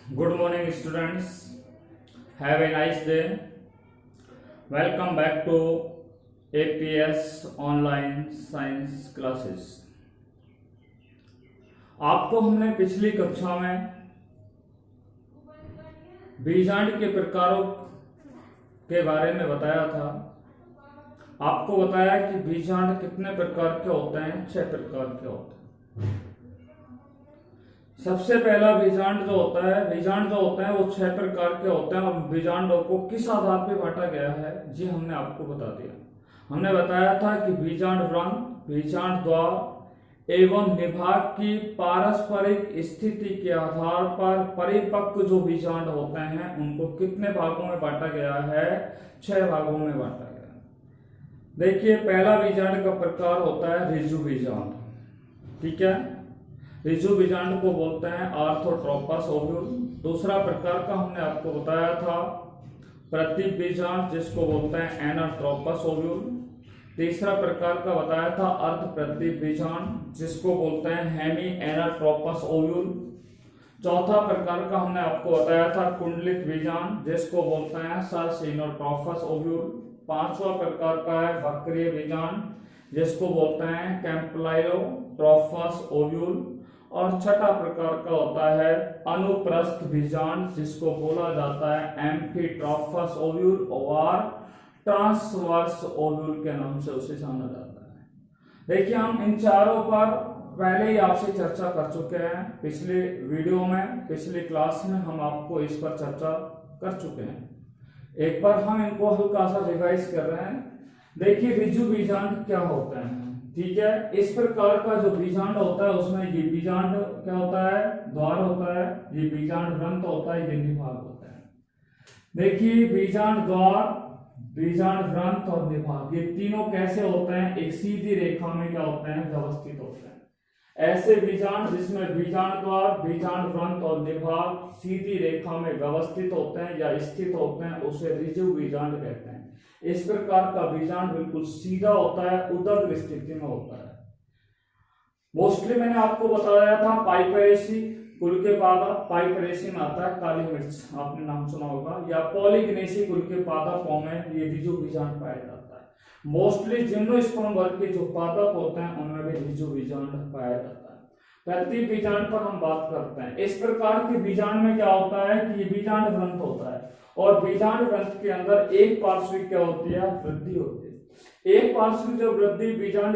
Good morning, students. Have a nice day. Welcome back to APS online science classes. आपको हमने पिछली कक्षा में बीजांड के प्रकारों के बारे में बताया था। आपको बताया कि बीजांड कितने प्रकार के होते हैं, 6 प्रकार के होते हैं। सबसे पहला बीजांड जो होता है वो 6 प्रकार के होते हैं। और बीजांडों को किस आधार पर बांटा गया है जी हमने आपको बता दिया। हमने बताया था कि बीजांड व्रंत, बीजांड द्वार एवं निभाग की पारस्परिक स्थिति के आधार पर परिपक्व जो बीजांड होते हैं उनको कितने भागों में बांटा गया है, 6 भागों में बांटा गया है। देखिए, पहला बीजांड का प्रकार होता है ऋजु बीजांड। ठीक है, ऋजु बीजांड को बोलते हैं आर्थोट्रोपस ओव्यूल। दूसरा प्रकार का हमने आपको बताया था प्रतीप बीजांड, जिसको बोलते हैं एनाट्रोपस ओव्यूल। तीसरा प्रकार का बताया था अर्ध प्रतीप बीजांड, जिसको बोलते हैं हेमी एनाट्रोपस ओव्यूल। चौथा प्रकार का हमने आपको बताया था कुंडलित बीजांड, जिसको बोलते हैं सरसिनोट्रोपस ओव्यूल। पांचवा प्रकार का है वक्रीय बीजांड, जिसको बोलते हैं कैम्पलाइलोट्रोपस ओव्यूल। और छठा प्रकार का होता है अनुप्रस्थ बीजांड, जिसको बोला जाता है एम्फीट्रोपस ओव्यूल और ट्रांसवर्स ओव्यूल के नाम से उसे जाना जाता है। देखिए, हम इन चारों पर पहले ही आपसे चर्चा कर चुके हैं। पिछले वीडियो में, पिछली क्लास में हम आपको इस पर चर्चा कर चुके हैं। एक बार हम इनको हल्का सा रिवाइज कर रहे हैं। देखिए, ऋजु बीजांड क्या होता है। ठीक है, इस प्रकार का जो बीजांड होता है उसमें ये बीजांड क्या होता है, द्वार होता है, ये बीजांड व्रंत होता है, ये निभाग होता है। देखिए, बीजांड द्वार, बीजांड व्रंत और निभाग, ये तीनों कैसे होते हैं, एक सीधी रेखा में क्या होते हैं, व्यवस्थित होते हैं। ऐसे बीजांड जिसमें बीजांड द्वार, बीजांड व्रंत और निभाग सीधी रेखा में व्यवस्थित होते हैं या स्थित होते हैं, उसे ऋजु बीजांड कहते हैं। इस प्रकार का बीजांड बिल्कुल सीधा होता है, उदग्र स्थिति में होता है। मोस्टली मैंने आपको बताया था पाइपरेसी कुल के पादप, पाइपरेसी में आता है काली मिर्च, आपने नाम सुना होगा, या पॉलीग्नेसी कुल के पादपों में ये ऋजु बीजांड पाया जाता है। मोस्टली जिम्नोस्पर्म वर्ग के जो पादप होते हैं उनमें भी ऋजु बीजांड पाया जाता है। प्रतीप बीजांड पर हम बात करते हैं। इस प्रकार के बीजांड में क्या होता है कि ये बीजांड व्रंत होता है और बीजांड व्रंत के अंदर एक पार्श्विक क्या होती है, वृद्धि होती है। एक पार्श्विक जो वृद्धि बीजांड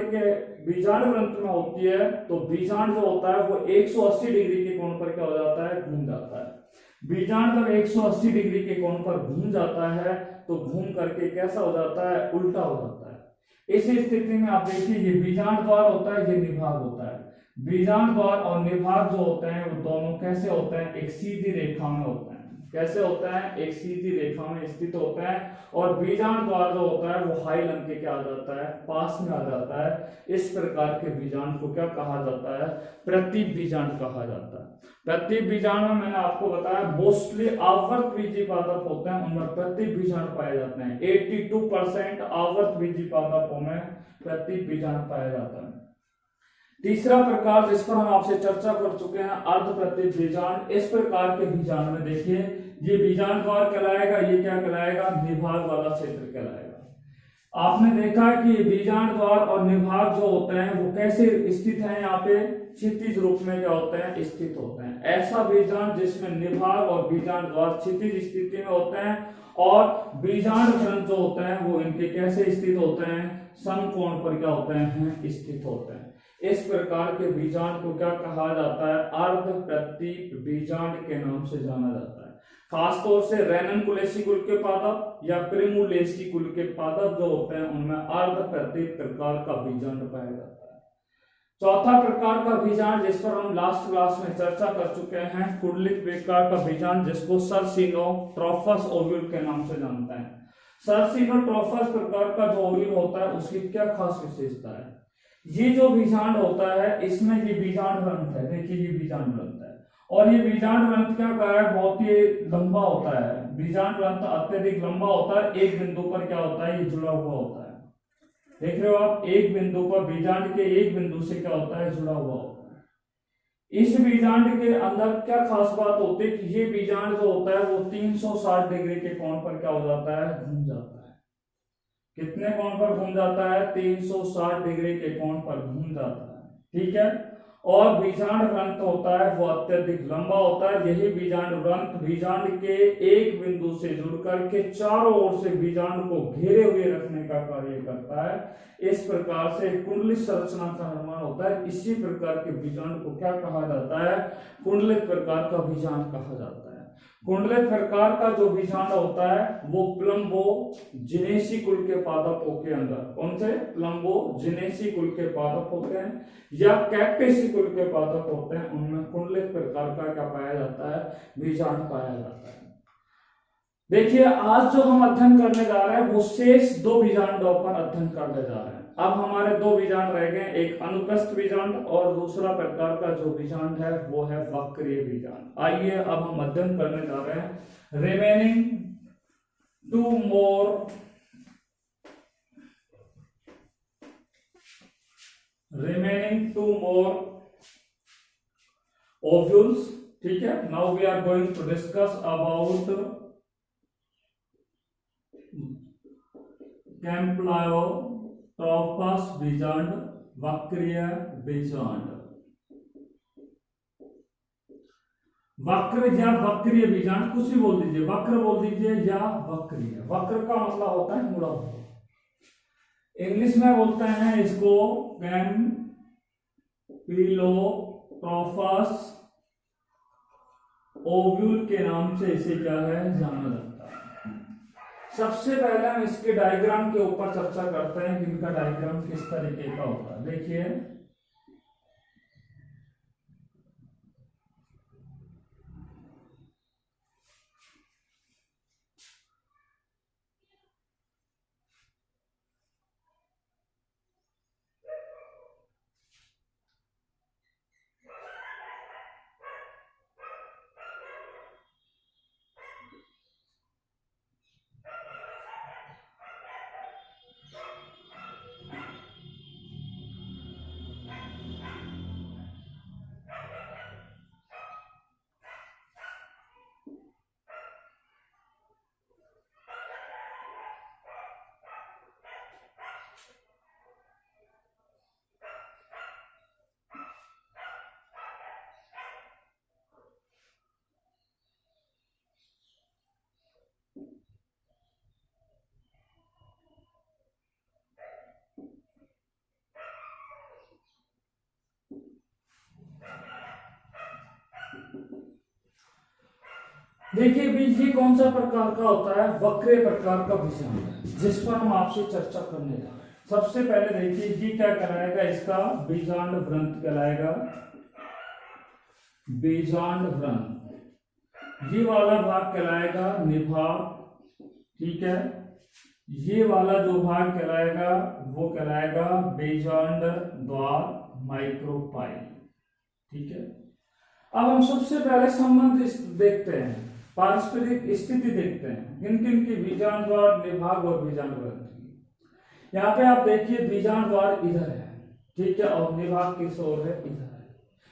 व्रंत में होती है तो बीजांड जो होता है वो 180 डिग्री के कोण पर क्या हो जाता है, घूम जाता है। बीजांड जब 180 डिग्री के कोण पर घूम जाता है तो घूम करके कैसा हो जाता है, उल्टा हो जाता है। इस स्थिति में आप देखिए, ये बीजांड द्वार होता है, ये निभाग होता है। बीजांड द्वार और निभाग जो होते हैं वो दोनों कैसे होते हैं, एक सीधी रेखा में होते हैं। कैसे होता है, एक सीधी रेखा में स्थित होता है। और बीजांड द्वार जो होता है वो हाइलन के क्या आ जाता है, पास में आ जाता है। इस प्रकार के बीजांड को क्या कहा जाता है, प्रतीप बीजांड कहा जाता है। प्रतीप बीजांड में मैंने आपको बताया मोस्टली आवर्त बीजी पादप होते हैं, उनमें प्रतीप बीजांड पाए जाते हैं। 82% आवर्त बीजी पादपों में प्रतीप बीजांड पाया जाता है। तीसरा प्रकार जिस पर हम आपसे चर्चा कर चुके हैं अर्ध प्रतीप बीजांड। इस प्रकार के बीजांड में देखिए, ये बीजांड द्वार कहलाएगा, ये क्या कहलाएगा, निभाग वाला क्षेत्र कहलाएगा। आपने देखा कि बीजांड द्वार और निभाग जो होते हैं वो कैसे स्थित हैं, यहाँ पे क्षितिज रूप में क्या होते हैं, स्थित होते हैं। ऐसा बीजांड जिसमें निभाग और बीजांड द्वार क्षितिज स्थिति में होते हैं और बीजांड व्रंत जो होते हैं वो इनके कैसे स्थित होते हैं, समकोण पर क्या होते हैं, स्थित होते हैं। इस प्रकार के बीजांड को क्या कहा जाता है, अर्ध प्रतीप बीजांड के नाम से जाना जाता है। खासतौर से रेननकुलेसी कुल के पादप या प्रिमुलेसी कुल के पादप जो होते हैं उनमें अर्ध प्रतीप प्रकार का बीजांड पाया जाता है। चौथा प्रकार का बीजांड जिस पर हम लास्ट क्लास में चर्चा कर चुके हैं, कुंडलित प्रकार का बीजांड, जिसको सरसिनोट्रोपस ओव्यूल के नाम से जानते हैं। सरसिनोट्रोपस प्रकार का जो ओव्यूल होता है उसकी क्या खास विशेषता है, ये जो बीजांड होता है इसमें ये बीजांड व्रंत है। देखिए, ये बीजांड व्रंत है और ये बीजांड व्रंत क्या है, बहुत ही लंबा होता है। बीजांड व्रंत अत्यधिक लंबा होता है। एक बिंदु पर क्या होता है, ये जुड़ा हुआ होता है। देख रहे हो आप, एक बिंदु पर बीजांड के एक बिंदु से क्या होता है, जुड़ा हुआ होता है। इस बीजांड के अंदर क्या खास बात होती है कि ये बीजांड जो होता है वो 360 डिग्री के कोण पर क्या हो जाता है, घूम जाता है। कितने कोण पर घूम जाता है, 360 डिग्री के कोण पर घूम जाता है, ठीक है। और बीजांड वृंत होता है वो अत्यधिक लंबा होता है। यही बीजांड वृंत बीजांड के एक बिंदु से जुड़कर के चारों ओर से बीजांड को घेरे हुए रखने का कार्य करता है। इस प्रकार से कुंडलित संरचना का निर्माण होता है। इसी प्रकार के बीजांड को क्या कहा जाता है, कुंडलित प्रकार का बीजांड कहा जाता है। कुंडलित प्रकार का जो बीजांड होता है वो प्लम्बोजिनेसी कुल के पादपों के अंदर, कौन से, प्लम्बोजिनेसी कुल के पादप होते हैं या कैक्टेसी कुल के पादप होते हैं, उनमें कुंडलित प्रकार का क्या पाया जाता है, बीजांड पाया जाता है। देखिए आज जो हम अध्ययन करने जा रहे हैं वो शेष दो बीजांडों पर अध्ययन करने जा रहे हैं। अब हमारे दो बीजांड रह गए, एक अनुप्रस्थ बीजांड और दूसरा प्रकार का जो बीजांड है वो है वक्रीय बीजांड। आइए अब हम अध्ययन करने जा रहे हैं रिमेनिंग टू मोर ओव्यूल्स, ठीक है। Now we are going to discuss about campylotropous बीजांड, वक्रीय बीजांड। वक्र या वक्रीय बीजांड, कुछ भी बोल दीजिए, वक्र बोल दीजिए या वक्रीय। वक्र का मतलब होता है मुड़ा हुआ, इंग्लिश में बोलते हैं इसको कैम्प्लायोट्रोपस ओव्यूल के नाम से इसे क्या है, जाना जाता है। सबसे पहले हम इसके डायग्राम के ऊपर चर्चा करते हैं कि इनका डायग्राम किस तरीके का होता है। देखिए देखिए बीज ये कौन सा प्रकार का होता है, वक्रीय प्रकार का बीजांड है, जिस पर हम आपसे चर्चा करने जा रहे हैं। सबसे पहले देखिए ये क्या कहलाएगा, इसका बीजांड वृंत कहलाएगा, बीजांड वृंत। ये वाला भाग कहलाएगा निभाग, ठीक है। ये वाला जो भाग कहलाएगा वो कहलाएगा बीजांड द्वार, माइक्रोपाइल, ठीक है। अब हम सबसे पहले संबंध देखते हैं, पारस्परिक स्थिति देखते हैं किन किन की, बीजांड द्वार, निभाग और बीजांड वृंत की। यहाँ पे आप देखिए बीजांड द्वार इधर है, ठीक है, और निभाग किस ओर है, इधर है।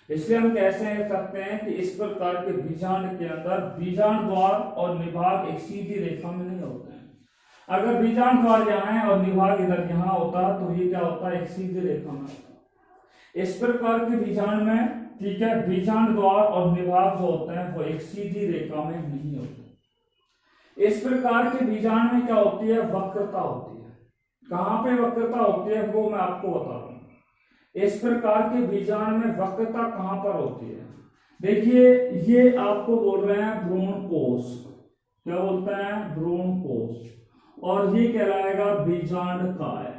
इसलिए हम कैसे सकते हैं कि इस प्रकार के बीजांड के अंदर बीजांड द्वार और निभाग एक सीधी रेखा में नहीं होते हैं। अगर बीजांड द्वार यहाँ है और निभाग इधर यहाँ होता तो ये क्या होता है, एक सीधी रेखा में होता। इस प्रकार के बीजांड में, ठीक है, बीजांड द्वार और निभाग जो होते हैं वो एक सीधी रेखा में नहीं होते। इस प्रकार के बीजांड में क्या होती है, वक्रता होती है। कहां पे वक्रता होती है वो मैं आपको बता रहा हूं। इस प्रकार के बीजांड में वक्रता कहां पर होती है, देखिए ये आपको बोल रहे हैं भ्रूण कोश, क्या बोलते हैं, भ्रूण कोश, और ये कहलाएगा बीजांड काय।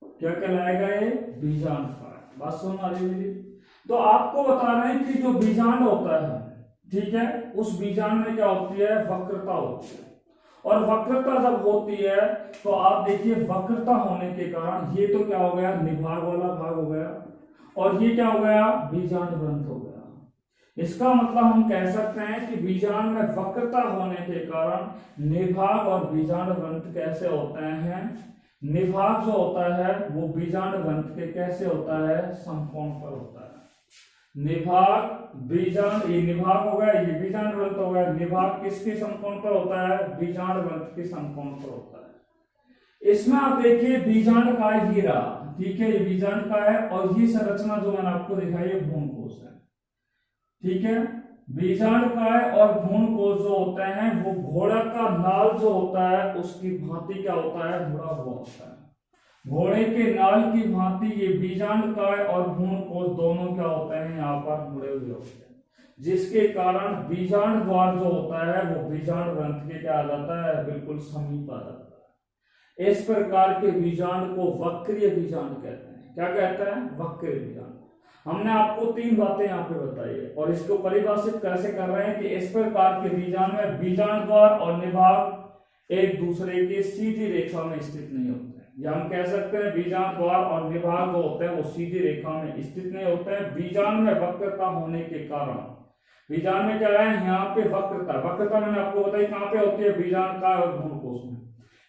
क्या कहलाएगा, ये बीजांड काय। बात समझ आ रही है। तो आपको बता रहे हैं कि जो बीजांड होता है, ठीक है, उस बीजांड में क्या होती है, वक्रता होती है। और वक्रता जब होती है तो आप देखिए वक्रता होने के कारण ये तो क्या हो गया, निभाग वाला भाग हो गया, और ये क्या हो गया, बीजांड वृंत हो गया। इसका मतलब हम कह सकते हैं कि बीजांड में वक्रता होने के कारण निभाग और बीजांड वृंत कैसे होते हैं, निभाग जो होता है वो बीजांड वृंत के कैसे होता है, समकोण पर होता है। निभाग बीजांड, ये निभाग हो गया, ये बीजांड वृंत हो गया। निभाग किसके समकोण पर होता है? बीजांड वृंत के समकोण पर होता है। इसमें आप देखिए बीजांड का ही रहा, ठीक है, ये बीजांड का है और ये संरचना जो मैंने आपको दिखाई है भ्रूणकोश है, ठीक है। बीजांड का है और भ्रूणकोश जो होते हैं वो घोड़ा का नाल जो होता है उसकी भांति क्या होता है? मुड़ा हुआ होता है। घोड़े के नाल की भांति ये बीजांड काय और भ्रूणकोश दोनों क्या होते हैं? यहाँ पर मुड़े हुए होते हैं, जिसके कारण बीजांड द्वार जो होता है वो बीजांड ग्रंथ के क्या आ जाता है? बिल्कुल समीप आ जाता है। इस प्रकार के बीजांड को वक्रीय बीजांड कहते हैं। क्या कहते हैं? वक्रीय बीजांड। हमने आपको 3 बातें यहाँ पे बताई है और इसको परिभाषित कैसे कर रहे हैं कि इस प्रकार के बीजांड में बीजांड द्वार और निभाग एक दूसरे की सीधी रेखा में स्थित नहीं होते हैं, या हम कह सकते हैं बीजांड द्वार और निभाग जो होते हैं वो सीधी रेखा में स्थित नहीं होते हैं। बीजांड में वक्रता होने के कारण, बीजांड में क्या है? यहाँ पे वक्रता, वक्रता मैंने आपको बताई कहाँ पे होती है? बीजांड का और भ्रूणकोश में।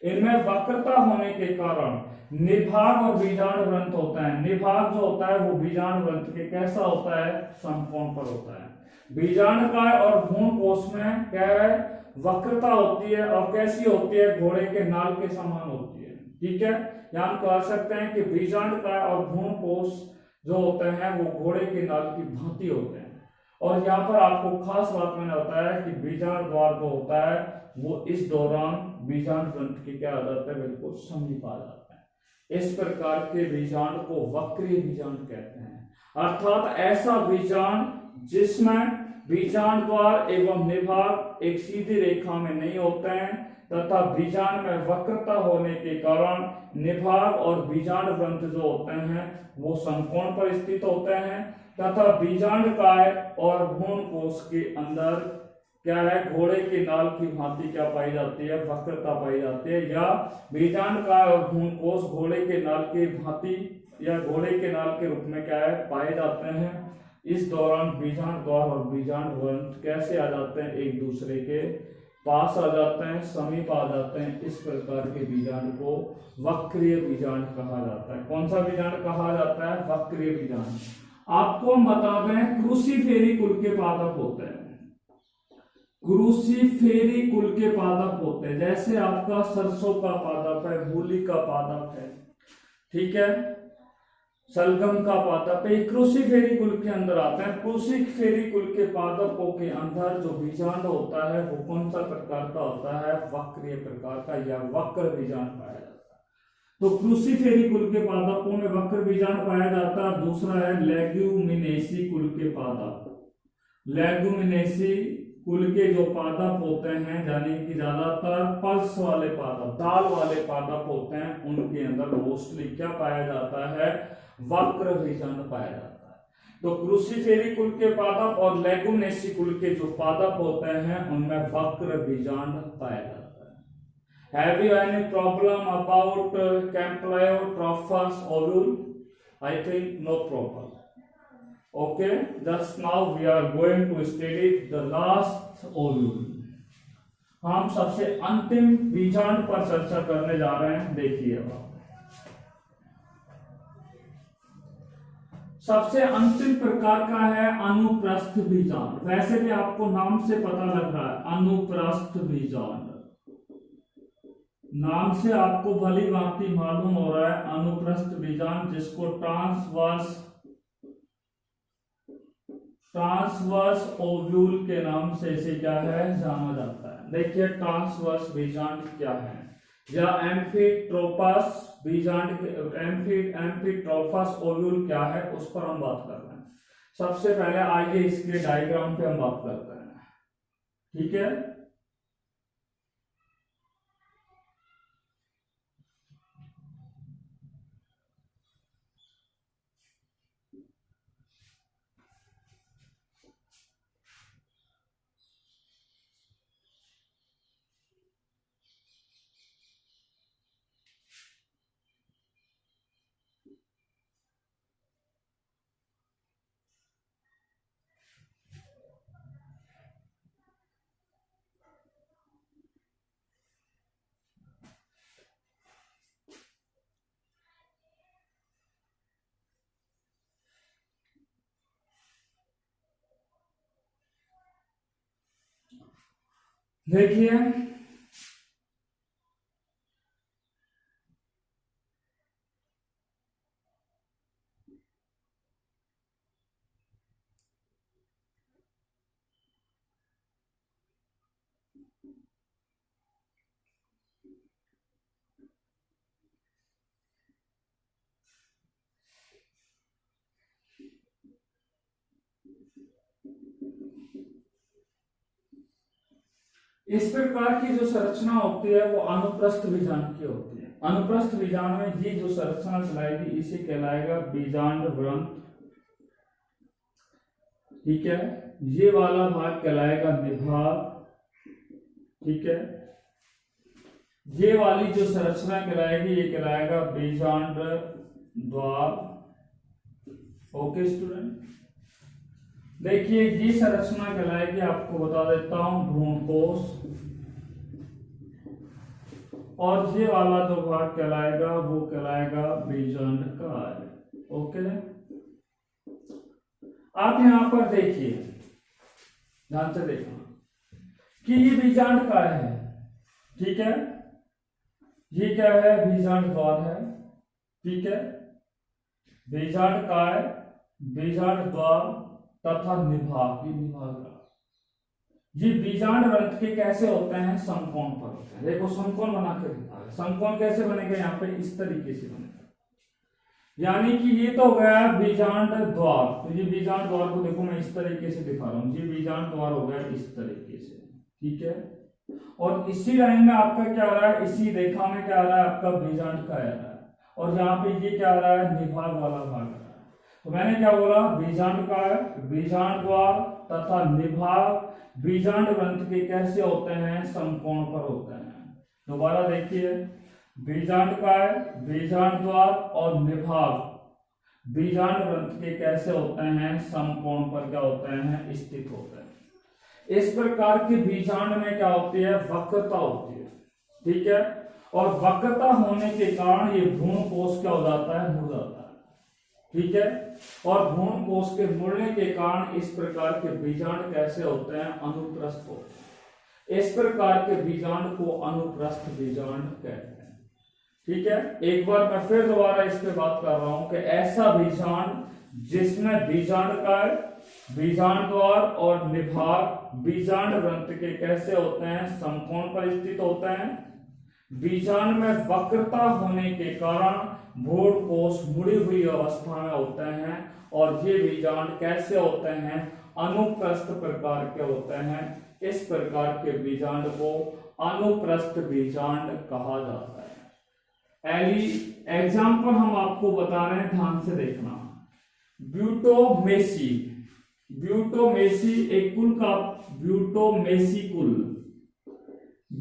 इनमें वक्रता होने के कारण निभाग और बीजांड वृंत होता है। निभाग जो होता है वो बीजांड वृंत के कैसा होता है? समकोण पर होता है। बीजांड का और भ्रूणकोश में क्या है? वक्रता होती है और कैसी होती है? घोड़े के नाल के समान होती है, ठीक है। यहाँ हम कह सकते हैं कि बीजांड का और भ्रूणकोश जो होते हैं वो घोड़े के नाल की भांति होते हैं। और यहाँ पर आपको खास बात मैंने बताया कि बीजांड द्वार जो होता है वो इस दौरान बीजांड ग्रंथ के क्या आ जाता है? बिल्कुल समीप आ जाता है। इस प्रकार के बीजांड को वक्रीय बीजांड कहते हैं, अर्थात ऐसा बीजांड जिसमें बीजांड द्वार एवं निभाग एक सीधी रेखा में नहीं होते हैं तथा बीजांड में वक्रता होने के कारण निभाग और बीजांड ग्रंथ जो होते हैं वो समकोण पर स्थित होते हैं तथा बीजांड काय और भ्रूणकोश के अंदर क्या है? घोड़े के नाल की भांति क्या पाई जाती है? वक्रता पाई जाती है। या बीजांड काय और भ्रूणकोश घोड़े के नाल की भांति या घोड़े के नाल के रूप में क्या है? पाए जाते हैं। इस दौरान बीजांड द्वार और बीजांड ग्रंथ कैसे आ जाते हैं? एक दूसरे के पास आ जाते हैं, समीप आ जाते हैं। इस प्रकार के बीजांड को वक्रीय बीजांड कहा जाता है। कौन सा बीजांड कहा जाता है? वक्रीय बीजांड। आपको हम बता दें क्रूसीफेरी कुल के पादप होते हैं, क्रूसीफेरी कुल के पादप होते हैं। जैसे आपका सरसों का पादप है, मूली का पादप है, ठीक है, सलगम का पादप है, क्रूसीफेरी कुल के अंदर आते हैं। क्रूसीफेरी कुल के पादपों के अंदर जो बीजांड होता है वो कौन सा प्रकार का होता है? वक्रीय प्रकार का या वक्र बीजांड पाया जाता है। तो क्रूसीफेरी कुल के पादपों में वक्र बीजांड पाया जाता है। दूसरा है लेग्यूमिनेसी कुल के पादप। लेग्यूमिनेसी कुल के जो पादप होते हैं, यानी कि ज्यादातर पल्स वाले पादप, दाल वाले पादप होते हैं, उनके अंदर मोस्टली क्या पाया जाता है? वक्र बीजांड पाया जाता है। तो क्रूसीफेरी कुल के पादप और लेग्यूमिनेसी कुल के जो पादप होते हैं उनमें वक्र बीजांड पाया जाता है। Have you any problem about Campylotropous ovule? I think no problem. Okay, just now we are going to study the last ovule. हम सबसे अंतिम बीजांड पर चर्चा करने जा रहे हैं। देखिए अब सबसे अंतिम प्रकार का है अनुप्रस्थ बीजांड। वैसे भी आपको नाम से पता लग रहा है अनुप्रस्थ बीजांड, नाम से आपको भली भांति मालूम हो रहा है अनुप्रस्थ बीजांड, जिसको ट्रांसवर्स ओव्यूल के नाम से इसे क्या है? जाना जाता है। देखिए ट्रांसवर्स बीजांड क्या है या एम्फीट्रोपस बीजांड, एम्फीट्रोपस ओव्यूल क्या है उस पर हम बात कर रहे हैं। सबसे पहले आइए इसके डायग्राम पे हम बात करते हैं, ठीक है। देखिए इस प्रकार की जो संरचना होती है वो अनुप्रस्थ बीजांड की होती है। अनुप्रस्थ बीजांड में ये जो संरचना चलाएगी इसे कहलाएगा बीजांड व्रंत। ठीक है, ये वाला भाग कहलाएगा निभाग। ठीक है, ये वाली जो संरचना कहलाएगी ये कहलाएगा बीजांड द्वार। ओके स्टूडेंट, देखिए ये संरचना कहलाएगी, आपको बता देता हूं, भ्रूणकोश। और ये वाला जो भाग कहलाएगा वो कहलाएगा बीजांडकाय। ओके, आप यहां पर देखिए, ध्यान से देखना कि ये बीजांडकाय है। ठीक है, ये क्या है, बीजांड द्वार है। ठीक है, बीजांडकाय, बीजांड द्वार तथा निभाग। ये निभाग, ये बीजांड व्रत के कैसे होते हैं, समकोण पर होते हैं। देखो समकोण बना के दिखा है। समकोण कैसे बनेगा, यहाँ पे इस तरीके से बनेगा। यानी कि ये तो हो गया बीजांड द्वार। तो ये बीजांड द्वार को देखो मैं इस तरीके से दिखा रहा हूं, ये बीजांड द्वार हो गया इस तरीके से। ठीक है, और इसी लाइन में आपका क्या आ रहा है, इसी रेखा में क्या आ रहा है, आपका बीजांड का आ रहा है। और यहाँ पे ये क्या आ रहा है, निभाग वाला भाग आ रहा है। तो मैंने क्या बोला, बीजांड का, बीजांड द्वार तथा निभाग बीजांड ग्रंथ के कैसे होते हैं, समकोण पर होते हैं। दोबारा देखिए, बीजांड काय, बीजांड द्वार और निभाग बीजांड ग्रंथ के कैसे होते हैं, समकोण पर क्या होते हैं, स्थित होते हैं। इस प्रकार के बीजांड में क्या होती है, वक्रता होती है। ठीक है, और वक्रता होने के कारण ये भ्रूणकोश क्या हो जाता है, मुड़ जाता है। ठीक है, और भ्रूणकोश के मुड़ने के कारण इस प्रकार के बीजांड कैसे होते हैं, अनुप्रस्थ होते हैं। इस प्रकार के बीजांड को अनुप्रस्थ बीजांड कहते हैं। ठीक है, एक बार मैं फिर दोबारा इस पे बात कर रहा हूं कि ऐसा बीजांड जिसमें बीजांड काय, बीजांड द्वार और निभाग बीजांड ग्रंथ के कैसे होते हैं, समकोण पर स्थित होते हैं। बीजांड में वक्रता होने के कारण भ्रूणकोश मुड़ी हुई अवस्था में होते हैं। और ये बीजांड कैसे होते हैं, अनुप्रस्थ प्रकार के होते हैं। इस प्रकार के बीजांड को अनुप्रस्थ बीजांड कहा जाता है। एग्जाम्पल हम आपको बता रहे हैं, ध्यान से देखना। ब्यूटोमेसी, ब्यूटोमेसी एक कुल का, ब्यूटोमेसी कुल,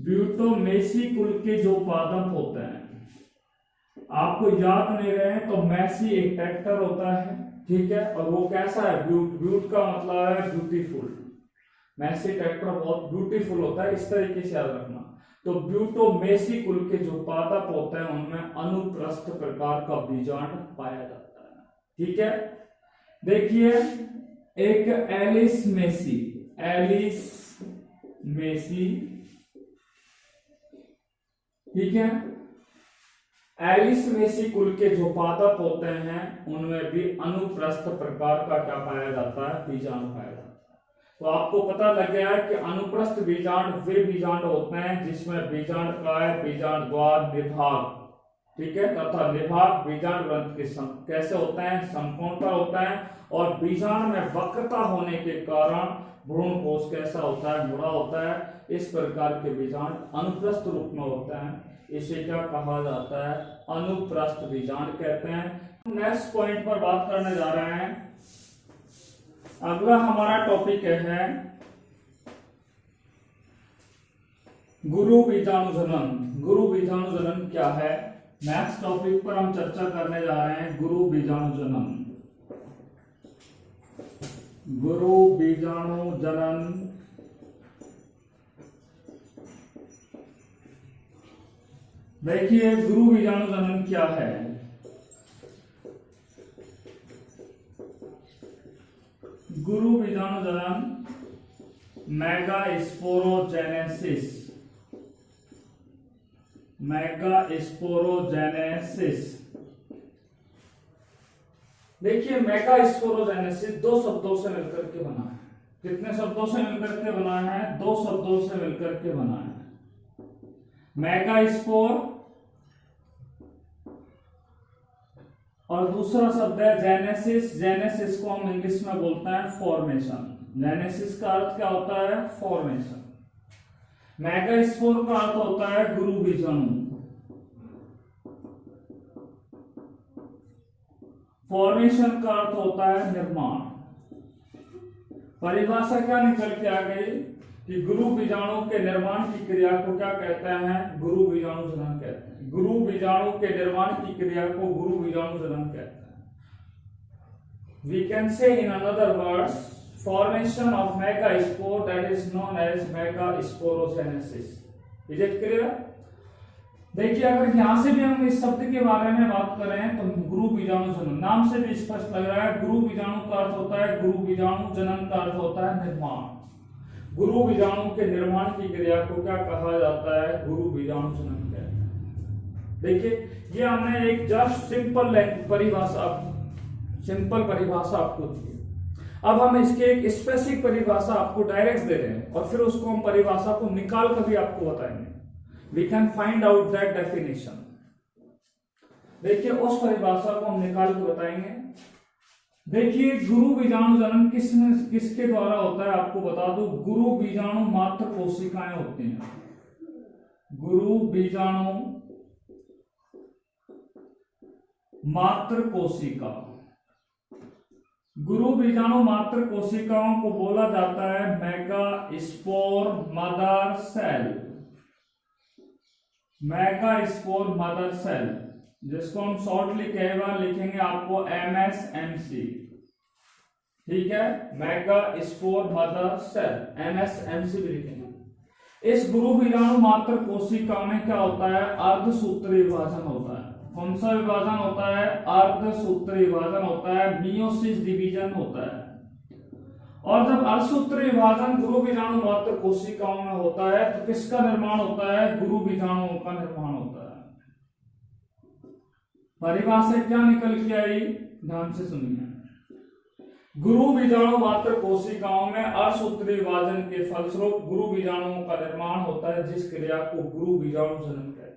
ब्यूटोमेसी कुल के जो पादप होते हैं, आपको याद नहीं रहे तो मैसी एक ट्रैक्टर होता है। ठीक है, और वो कैसा है, ब्यूट, ब्यूट का मतलब है ब्यूटीफुल। मैसी ट्रैक्टर बहुत ब्यूटीफुल होता है, इस तरीके से याद रखना। तो ब्यूटोमेसी कुल के जो पादप होते हैं उनमें अनुप्रस्थ प्रकार का बीजांड पाया जाता है। ठीक है, देखिए एक एलिस मेसी, एलिस मेसी, ठीक है, एलिस मेसी कुल के जो पादप होते हैं उनमें भी अनुप्रस्थ प्रकार का क्या पाया जाता है, बीजांड पाया जाता है। तो आपको पता लग गया है कि अनुप्रस्थ बीजांड वे बीजांड होते हैं जिसमें बीजांड काय, बीजांड द्वार, निभाग, ठीक है, तथा निभाग बीजांड ग्रंथ के कैसे होते हैं, समकोण पर होता है। और बीजांड में वक्रता होने के कारण भ्रूणकोश कैसा होता है, मुड़ा होता है। इस प्रकार के बीजांड अनुप्रस्थ रूप में होते हैं। इसे क्या कहा जाता है, अनुप्रस्थ बीजांड कहते हैं। नेक्स्ट पॉइंट पर बात करने जा रहे हैं। अगला हमारा टॉपिक है गुरु बीजाणु जनन। गुरु बीजाणु जनन क्या है, नेक्स्ट टॉपिक पर हम चर्चा करने जा रहे हैं, गुरु बीजाणु जनन। गुरु बीजाणु जनन देखिए, गुरु बीजाणु जनन क्या है। गुरु बीजाणु जनन मेगास्पोरोजेनेसिस, मेगास्पोरोजेनेसिस। देखिए मेगास्पोरोजेनेसिस दो शब्दों से मिलकर के बना है। कितने शब्दों से मिलकर के बना है? दो शब्दों से मिलकर के बना है। मेगास्पोर और दूसरा शब्द है जेनेसिस। जेनेसिस को हम इंग्लिश में बोलते हैं फॉर्मेशन। जेनेसिस का अर्थ क्या होता है? फॉर्मेशन। मेगास्पोर का अर्थ होता है गुरु बीजाणु। फॉर्मेशन का अर्थ होता है निर्माण। परिभाषा क्या निकल के आ गई कि गुरु बीजाणु के निर्माण की क्रिया को क्या कहते हैं? गुरु बीजाणु जनन कहते हैं। गुरु बीजाणु के निर्माण की क्रिया को गुरु बीजाणु जनन कहते हैं। We can say in another words, formation of megaspore that is known as megasporogenesis. Is it clear? देखिए अगर यहां से भी हम इस शब्द के बारे में बात करें तो गुरु बीजाणु जनन, नाम से भी स्पष्ट लग रहा है। गुरु बीजाणु का अर्थ होता है गुरु बीजाणु, जनन का अर्थ होता है निर्माण। गुरु बीजाणु के निर्माण की क्रिया को क्या कहा जाता है? गुरु बीजाणु जनन कहते हैं। देखिए ये हमने एक जस्ट सिंपल परिभाषा आपको दी। अब हम इसके एक स्पेसिफिक परिभाषा आपको डायरेक्ट दे रहे हैं और फिर उसको हम परिभाषा को निकाल कर भी आपको बताएंगे। We can find out that definition. देखिए उस परिभाषा को हम निकाल के बताएंगे। देखिए गुरु बीजाणु जनन किसके द्वारा होता है आपको बता दूं। गुरु बीजाणु मात्र कोशिकाएं होती हैं। गुरु बीजाणु मात्र कोशिका, गुरु बीजाणु मात्र कोशिकाओं को बोला जाता है megaspore mother cell. Megaspore mother cell, जिसको हम शॉर्टली कई बार लिखेंगे आपको MSMC। ठीक है, मेगास्पोर मदर सेल, MSMC भी लिखेंगे। इस गुरु बीजाणु मात्र कोशिका में क्या होता है? अर्धसूत्री विभाजन होता है। कौन सा विभाजन होता है? अर्धसूत्री विभाजन होता है। मियोसिस डिवीजन होता है। और जब अर्धसूत्री विभाजन गुरु बीजाणु मात्र कोशिकाओं में होता है तो किसका निर्माण होता है? गुरु बीजाणुओं का निर्माण होता है। परिभाषा क्या निकल के आई? ध्यान से सुनिए। गुरु बीजाणु मात्र कोशिकाओं में अर्धसूत्री विभाजन के फलस्वरूप गुरु बीजाणुओं का निर्माण होता है, जिस क्रिया को गुरु बीजाणु जनन कहते हैं।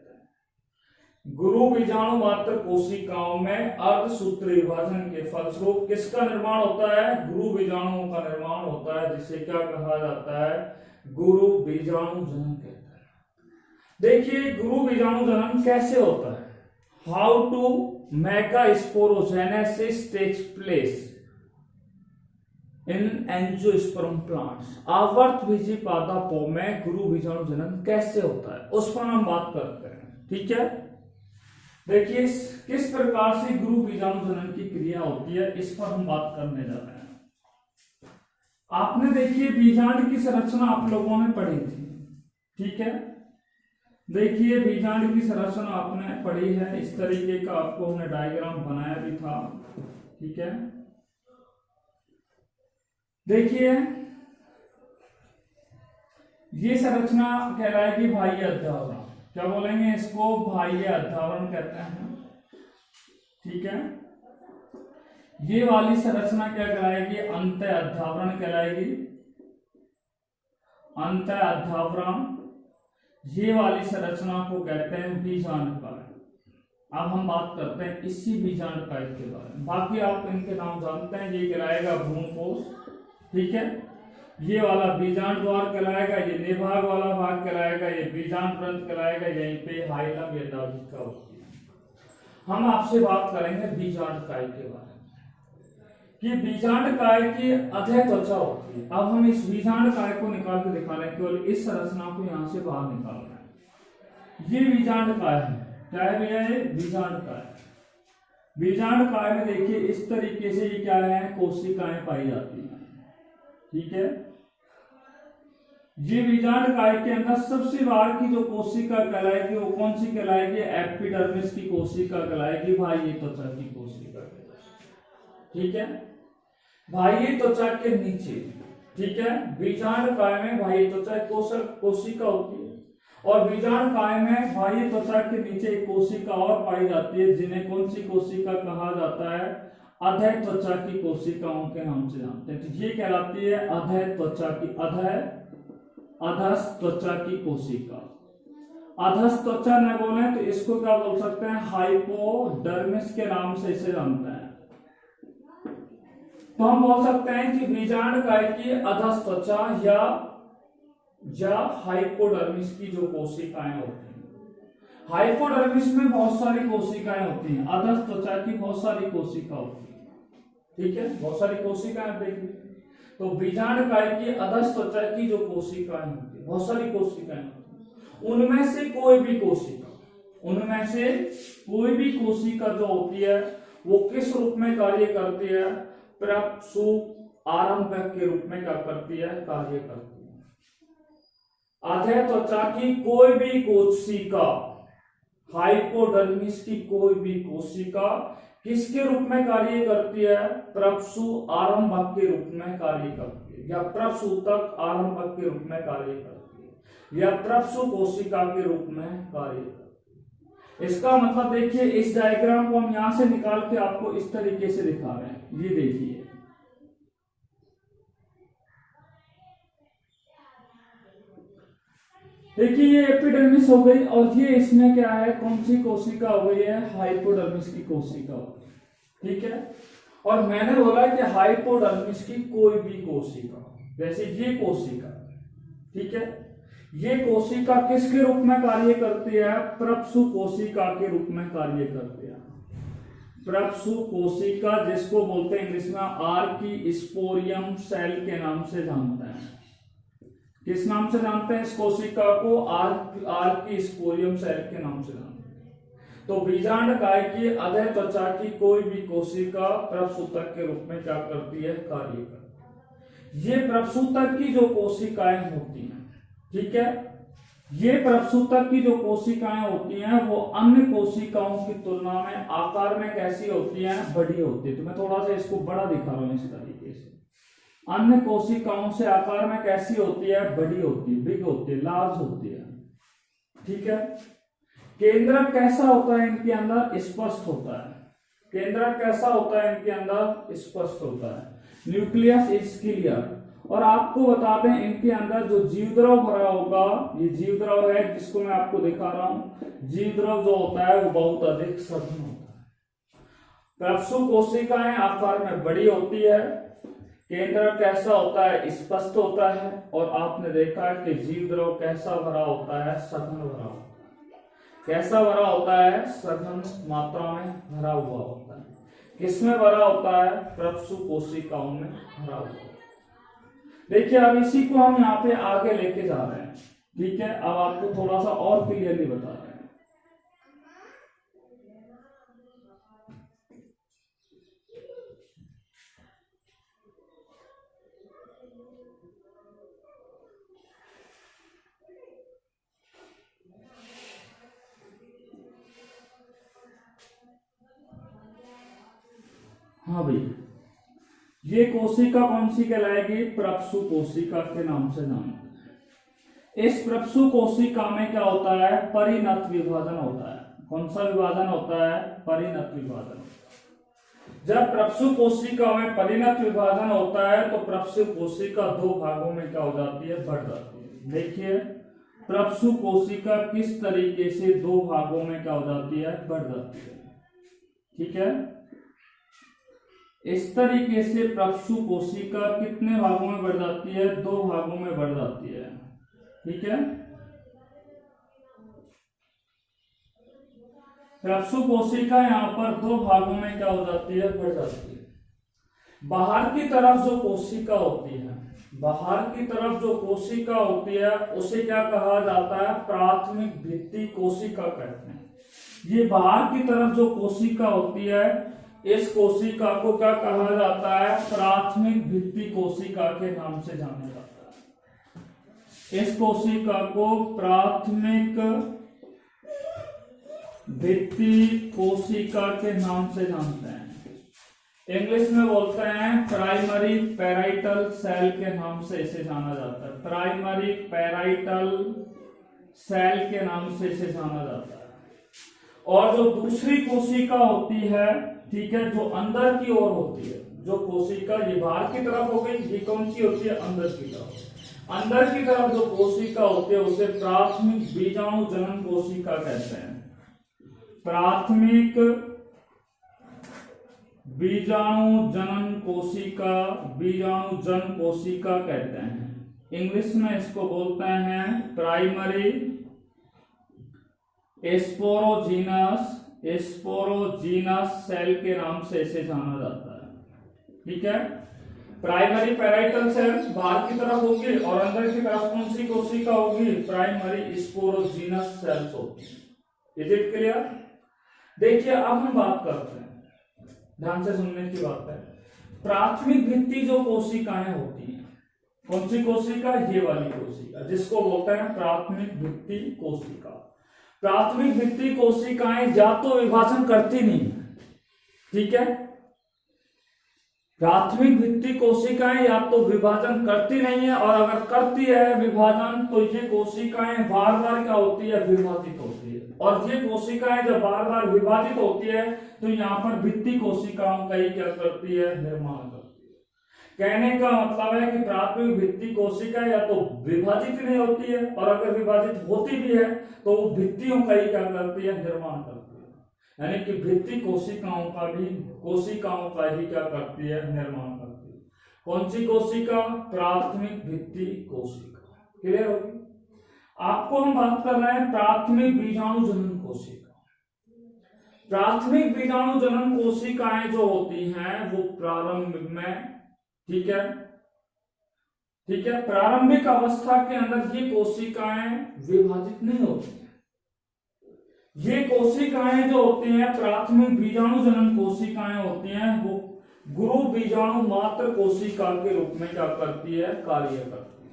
गुरु बीजाणु मात्र कोशिकाओं में अर्धसूत्री विभाजन के फलस्वरूप किसका निर्माण होता है? गुरु बीजाणुओं का निर्माण होता है, जिसे क्या कहा जाता है? गुरु बीजाणु जनन कहते हैं। देखिए गुरु बीजाणु जनन कैसे होता है? How to megasporogenesis takes place in angiosperm plants. आवर्तबीजी पादपों में गुरु बीजाणु जनन कैसे होता है उस पर हम बात करते हैं। ठीक है, देखिए किस प्रकार से गुरु बीजाणु जनन की क्रिया होती है इस पर हम बात करने जा रहे हैं। आपने देखिए बीजांड की संरचना आप लोगों ने पढ़ी थी। ठीक है, देखिए बीजांड की संरचना आपने पढ़ी है। इस तरीके का आपको हमने डायग्राम बनाया भी था। ठीक है, देखिए ये संरचना कहलाएगी बाह्य अध्यावरण। क्या बोलेंगे इसको? बाह्य अध्यावरण कहते हैं। ठीक है, ये वाली संरचना क्या कहलाएगी? अंत अध्यावरण कहलाएगी। अंत अध्यावरण। ये वाली संरचना को कहते हैं बीजांडकाय। अब हम बात करते हैं इसी बीजांडकाय के बारे में। बाकी आप इनके नाम जानते हैं। ये कहलाएगा भ्रूणकोश। ठीक है, ये वाला बीजांड द्वार कहलाएगा, ये निभाग वाला भाग कहलाएगा, ये बीजांड ग्रंथ कहलाएगा। यहीं पे हाइलम या नाभिका होती है। हम आपसे बात करेंगे बीजांडकाय के बारे में कि बीजांडकाय की अधः त्वचा होती है। अब हम इस बीजांडकाय को निकाल के दिखा रहे हैं, केवल इस संरचना को यहां से बाहर निकाल रहे हैं। ये बीजांडकाय है। क्या है भैया? ये बीजांडकाय। बीजांडकाय में देखिए इस तरीके से ये क्या है? कोशिकाएं पाई जाती है। ठीक है, ये बीजांडकाय के अंदर सबसे बाहर की जो कोशिका कहलाएगी वो कौन सी कहलाएगी? एपिडर्मिस की कोशिका कहलाएगी, बाह्य त्वचा की कोशिका। ठीक है, बाह्य त्वचा के नीचे ठीक है। बीजांड काय में बाह्य त्वचा कोशिका होती है, और बीजांड काय में बाह्य त्वचा के नीचे एक कोशिका और पाई जाती है, जिन्हें कौन सी कोशिका कहा जाता है? अधः त्वचा की कोशिकाओं के नाम से जानते हैं। तो ये कहलाती है अधः त्वचा की, अधः त्वचा की कोशिका। अधः त्वचा न बोले तो इसको क्या बोल सकते हैं? हाइपोडर्मिस के नाम से इसे जानते हैं। तो हम बोल सकते हैं कि बीजांड काय की अधः त्वचा या हाइपोडर्मिस की जो कोशिकाएं होती हैं, हाइपोडर्मिस में बहुत सारी कोशिकाएं होती हैं, अधः त्वचा की बहुत सारी कोशिका होती है, ठीक है, बहुत सारी कोशिकाएं देखिए। तो बीजांड काय की अधः त्वचा की जो कोशिकाएं होती है, बहुत सारी कोशिकाएं होती हैं, उनमें से कोई भी कोशिका जो होती है वो किस रूप में कार्य करती है? प्रसु आरंभक के रूप में क्या करती है? कार्य करती है। अधः त्वचा की कोई भी कोशिका, हाइपोडर्मिस की कोई भी कोशिका किसके रूप में कार्य करती है? प्रसु आरंभक के रूप में कार्य करती है, या प्रसूतक आरंभक के रूप में कार्य करती है, या प्रसु कोशिका के रूप में कार्य करती है। इसका मतलब देखिए, इस डायग्राम को हम यहां से निकाल के आपको इस तरीके से दिखा रहे हैं। ये देखिए, ये एपिडर्मिस हो गई, और ये इसमें क्या है? कौन सी कोशिका हो गई है? हाइपोडर्मिस की कोशिका हो गई, ठीक है। और मैंने बोला कि हाइपोडर्मिस की कोई भी कोशिका, जैसे ये कोशिका, ठीक है, ये कोशिका किसके रूप में कार्य करती है? प्रसु कोशिका के रूप में कार्य करती है। प्रसु कोशिका, जिसको बोलते हैं इंग्लिश में आर्की स्पोरियम सेल के नाम से जानते हैं। किस नाम से जानते हैं इस कोशिका को? आर्की स्पोरियम सेल के नाम से जानते हैं। तो बीजांड काय की अधः त्वचा की कोई भी कोशिका प्रसूतक के रूप में क्या करती है? कार्य करती है। ये प्रसूतक की जो कोशिकाएं होती हैं, ठीक है, ये प्रसूतक की जो कोशिकाएं होती हैं वो अन्य कोशिकाओं की तुलना में आकार में कैसी होती हैं? बड़ी होती है। तो मैं थोड़ा सा इसको बड़ा दिखा रहा हूं इस तरीके से। अन्य कोशिकाओं से आकार में कैसी होती है? बड़ी होती है, बिग होती है, लार्ज होती है, ठीक है। केंद्रक कैसा होता है इनके अंदर? स्पष्ट होता है। केंद्रक कैसा होता है इनके अंदर? स्पष्ट होता है। Nucleus is clear. और आपको बता दें, इनके अंदर जो जीवद्रव भरा होगा, ये जीवद्रव है जिसको मैं आपको दिखा रहा हूं। जीवद्रव जो होता है वो बहुत अधिक सघन होता है। प्रसु कोशिकाएं आकार में बड़ी होती है, केंद्र कैसा होता है? स्पष्ट होता है, और आपने देखा है कि जीवद्रव कैसा भरा होता है? सघन भरा होता है। कैसा भरा होता है? सघन मात्रा में भरा हुआ होता है। किसमें भरा होता है? प्रसु कोशिकाओं में भरा हुआ है। देखिए, अब इसी को हम यहाँ पे आगे लेके जा रहे हैं, ठीक है। अब आपको थोड़ा सा और क्लियरली बता रहे हैं। हाँ भाई, ये कोशिका कौन सी कहलाएगी? प्रसु कोशिका के नाम से जानते हैं। इस प्रसु कोशिका में क्या होता है? परिणत विभाजन होता है। कौन सा विभाजन होता है? परिणत विभाजन। जब प्रसु कोशिका में परिणत विभाजन होता है तो प्रसु कोशिका दो भागों में क्या हो जाती है? बढ़ जाती है। देखिए, प्रसु कोशिका किस तरीके से दो भागों में क्या हो जाती है? बढ़ जाती है, ठीक है। इस तरीके से प्रसु कोशिका कितने भागों में बढ़ जाती है? दो भागों में बढ़ जाती है, ठीक है। प्रसु कोशिका यहाँ पर दो भागों में क्या हो जाती है? बढ़ जाती है। बाहर की तरफ जो कोशिका होती है, बाहर की तरफ जो कोशिका होती है उसे क्या कहा जाता है? प्राथमिक भित्ति कोशिका कहते हैं। ये बाहर की तरफ जो कोशिका होती है, इस कोशिका को क्या कहा जाता है? प्राथमिक भित्ति कोशिका के नाम से जाना जाता है। इस कोशिका को प्राथमिक भित्ति कोशिका के नाम से जानते हैं। इंग्लिश में बोलते हैं प्राइमरी पैराइटल सेल के नाम से इसे जाना जाता है। प्राइमरी पैराइटल सेल के नाम से इसे जाना जाता है। और जो दूसरी कोशिका होती है, ठीक है, जो अंदर की ओर होती है, जो कोशिका ये बाहर की तरफ हो गई, ये कौन सी होती है, अंदर की तरफ। अंदर की तरफ जो कोशिका होती है उसे प्राथमिक बीजाणु जनन कोशिका कहते हैं। प्राथमिक बीजाणु जनन कोशिका, बीजाणु जन कोशिका कहते हैं। इंग्लिश में इसको बोलते हैं प्राइमरी स्पोरोजीनस सेल के नाम से इसे जाना जाता है। ठीक है, प्राइमरी पैराइटल सेल बाहर की तरफ होगी और अंदर की तरफ कौन सी कोशिका होगी, प्राइमरी स्पोरोजीनस सेल्स होगी। Is it clear? देखिए अब हम बात करते हैं, ध्यान से सुनने की बात है। प्राथमिक भित्ति जो कोशिकाएं होती हैं, कौन सी कोशिका, ये वाली कोशिका जिसको बोलते हैं प्राथमिक भित्ति कोशिका। प्राथमिक भित्ति कोशिकाएं या तो विभाजन करती नहीं, ठीक है, प्राथमिक भित्ति कोशिकाएं या तो विभाजन करती नहीं है, और अगर करती है विभाजन तो ये कोशिकाएं बार बार क्या होती है, विभाजित होती है। और ये कोशिकाएं जब बार बार विभाजित होती है तो यहाँ पर भित्ति कोशिकाओं का ही क्या करती है, निर्माण करती है। कहने का मतलब है कि प्राथमिक भित्ति कोशिका या तो विभाजित नहीं होती है, और अगर विभाजित होती भी है तो वो भित्तियों का ही क्या करती है, निर्माण करती है। यानी कि भित्ति कोशिकाओं का ही क्या करती है, निर्माण करती है। कौन सी कोशिका, प्राथमिक भित्ति कोशिका। क्लियर होगी? आपको हम बात कर रहे हैं प्राथमिक बीजाणु जनन कोशिका। प्राथमिक बीजाणु जनन कोशिकाएं जो होती हैं वो प्रारंभ में, ठीक है, प्रारंभिक अवस्था के अंदर ये कोशिकाएं विभाजित नहीं होती। ये कोशिकाएं जो होती हैं प्राथमिक बीजाणु जनन कोशिकाएं होती हैं, वो गुरु बीजाणु मात्र कोशिका के रूप में क्या करती है, कार्य करती है।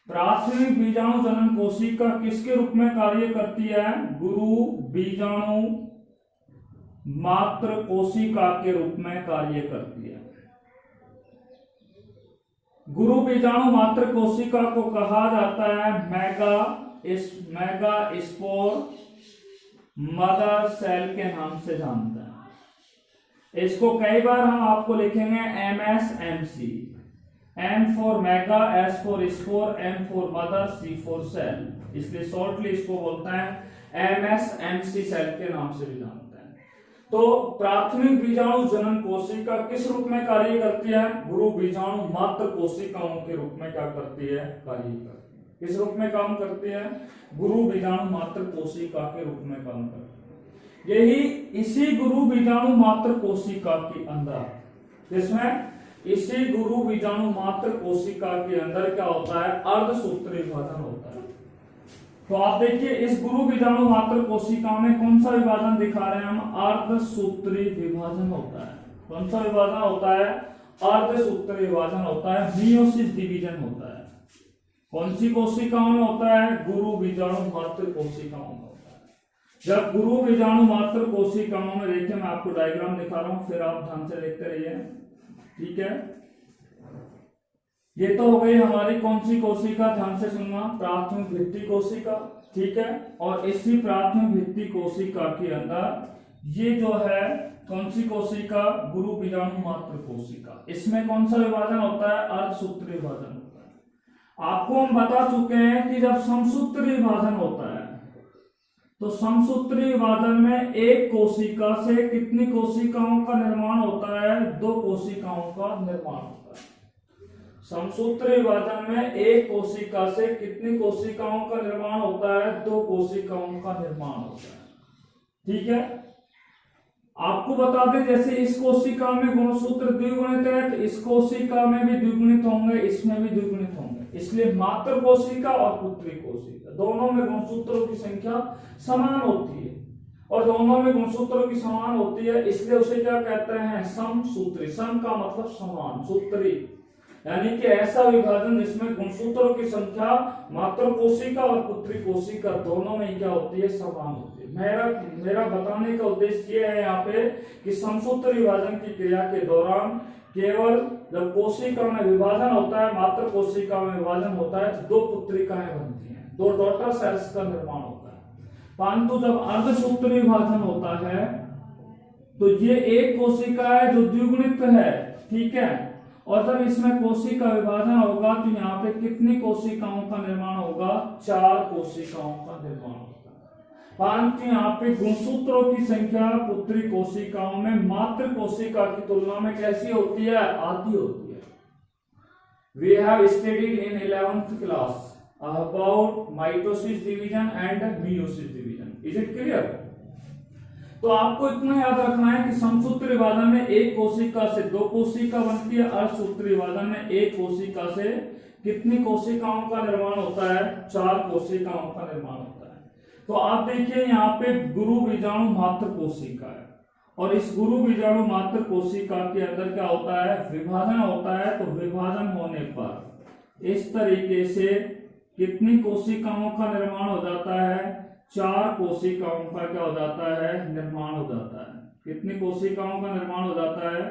प्राथमिक बीजाणु जनन कोशिका किसके रूप में कार्य करती है, गुरु बीजाणु मात्र कोशिका के रूप में कार्य करती है। गुरु बीजाणु मात्र कोशिका को कहा जाता है मेगा स्पोर मदर सेल के नाम से जानते हैं। इसको कई बार हम आपको लिखेंगे MSMC, M for mega, S for spore, M for mother, C for sale. इसलिए शॉर्टली इसको बोलते हैं MSMC सेल के नाम से भी जानते हैं। तो प्राथमिक बीजाणु जनन कोशिका किस रूप में कार्य करती है, गुरु बीजाणु मात्र कोशिकाओं के रूप में क्या करती है, कार्य करती है। किस रूप में काम करती है, गुरु बीजाणु मात्र कोशिका के रूप में काम करती है। यही इसी गुरु बीजाणु मात्र कोशिका के अंदर, जिसमें इसी गुरु बीजाणु मात्र कोशिका के अंदर क्या होता है, अर्धसूत्री विभाजन होता है। तो आप देखिए इस गुरु बीजाणु मात्र कोशिका में कौन सा विभाजन दिखा रहे हैं हम, अर्धसूत्री विभाजन होता है। कौन सा विभाजन होता है, अर्धसूत्री विभाजन होता है, मियोसिस डिवीजन होता है। कौन सी कोशिकाओं में होता है, गुरु बीजाणु मात्र कोशिकाओं में होता है। जब गुरु बीजाणु मात्र कोशिकाओं में, देखिए मैं आपको डायग्राम दिखा रहा हूं, फिर आप ध्यान से देखते रहिए, ठीक है। ये तो हो गई हमारी कौन सी कोशिका, ध्यान से सुनना, प्राथमिक भित्ति कोशिका, ठीक है। और इसी प्राथमिक भित्ति कोशिका के अंदर ये जो है कौन सी कोशिका, गुरु बीजाणु मात्र कोशिका, इसमें कौन सा विभाजन होता है, अर्धसूत्री विभाजन होता है। आपको हम बता चुके हैं कि जब समसूत्री विभाजन होता है तो समसूत्री विभाजन में एक कोशिका से कितनी कोशिकाओं का निर्माण होता है, दो कोशिकाओं का निर्माण होता है। समसूत्री विभाजन में एक कोशिका से कितनी कोशिकाओं का निर्माण होता है, दो कोशिकाओं का निर्माण होता है, ठीक है। आपको बता दें जैसे इस कोशिका में गुणसूत्र द्विगुणित है तो इस कोशिका में भी द्विगुणित होंगे, इसमें भी द्विगुणित होंगे। इसलिए मात्र कोशिका और पुत्री कोशिका दोनों में गुणसूत्रों की संख्या समान होती है, और दोनों में गुणसूत्रों की समान होती है, इसलिए उसे क्या कहते हैं, समसूत्री। सम का मतलब समान, सूत्री यानी कि ऐसा विभाजन जिसमें गुणसूत्रों की संख्या मात्र कोशिका और पुत्री कोशिका दोनों में क्या होती है, समान होती है। मेरा बताने का उद्देश्य ये है यहाँ पे कि समसूत्र विभाजन की क्रिया के दौरान केवल जब कोशिका में विभाजन होता है, मात्र कोशिका में विभाजन होता है, तो दो पुत्रिकाएं बनती हैं, दो डॉटर सेल्स का निर्माण होता है। परंतु जब अर्धसूत्र विभाजन होता है तो ये एक कोशिका है जो द्विगुणित है, ठीक है, और जब इसमें कोशिका विभाजन होगा तो यहाँ पे कितनी कोशिकाओं का निर्माण होगा, 4 कोशिकाओं का निर्माण होगा। परंतु यहाँ पे गुणसूत्रों की संख्या पुत्री कोशिकाओं में मात्र कोशिका की तुलना में कैसी होती है, आधी होती है। We have studied in 11th class about mitosis division and meiosis division. Is it clear? तो आपको इतना याद रखना है कि समसूत्र विभाजन में एक कोशिका से दो कोशिका बनती है, अर्धसूत्र विभाजन में एक कोशिका से कितनी कोशिकाओं का निर्माण होता है, 4 कोशिकाओं का निर्माण होता है। तो आप देखिए यहाँ पे गुरु बीजाणु मात्र कोशिका है, और इस गुरु बीजाणु मात्र कोशिका के अंदर क्या होता है, विभाजन होता है। तो विभाजन होने पर इस तरीके से कितनी कोशिकाओं का निर्माण हो जाता है, 4 कोशिकाओं का क्या हो जाता है, निर्माण हो जाता है। कितनी कोशिकाओं का निर्माण हो जाता है,